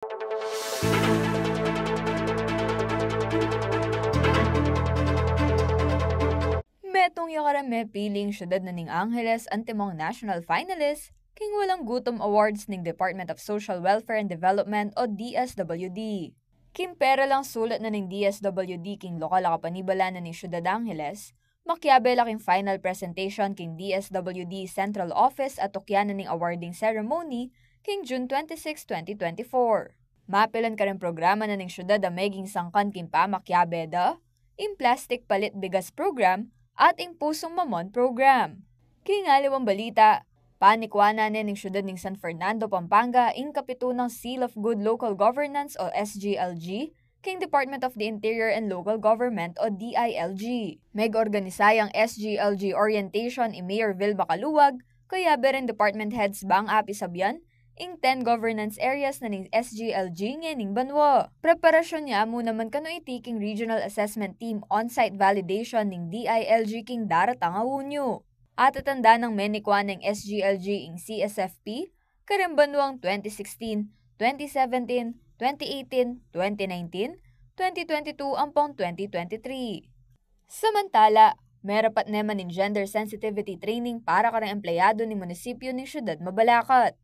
Metong yakarame piling syudad na ning Angeles antimong national finalist king walang gutom awards ning Department of Social Welfare and Development o DSWD. Kim pera lang sulat na ning DSWD king lokal kapanibala na ning syudad Angeles, makyabe laking final presentation king DSWD Central Office at tukyan na ning awarding ceremony king June 26, 2024. Mapilan ka rin programa na ning syudad na meging sangkan king pamakyabe da, in plastic palit bigas program at ing Pusong Mamon program. Kingaliwang balita, panikwana ning syudad ning San Fernando, Pampanga ing kapitunang Seal of Good Local Governance o SGLG, king Department of the Interior and Local Government o DILG. Meg-organisayang SGLG orientation i Mayor Vilma Caluwag, kaya beren department heads bang api sabyan, ing 10 governance areas na ning SGLG ning banwa. Preparasyon niya mo naman kano iti king Regional Assessment Team on-site validation ning DILG king daratang a Hunyo. At atanda ng menikwa ng SGLG ing CSFP, karang banwang 2016, 2017, 2018, 2019, 2022 ampong 2023. Samantala, merapat naman ning gender sensitivity training para karang empleyado ni munisipyo ning syudad Mabalacat.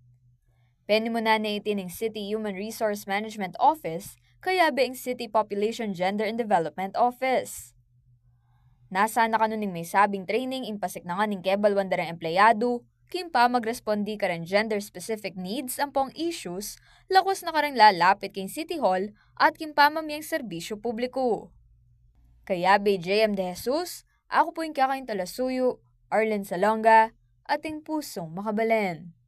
Penimuna na iti ning City Human Resource Management Office, kaya being City Population Gender and Development Office. Nasa na kanuning may sabing training in pasik na nga ning kebalwan darang empleyado, kim pa magrespondi ka rin gender-specific needs ang pong issues, lakos na karang lalapit king City Hall at kim pa mamiyang serbisyo publiko. Kaya be JM De Jesus, ako po yung kakain talasuyo, Arlen Salonga, ating pusong makabalen.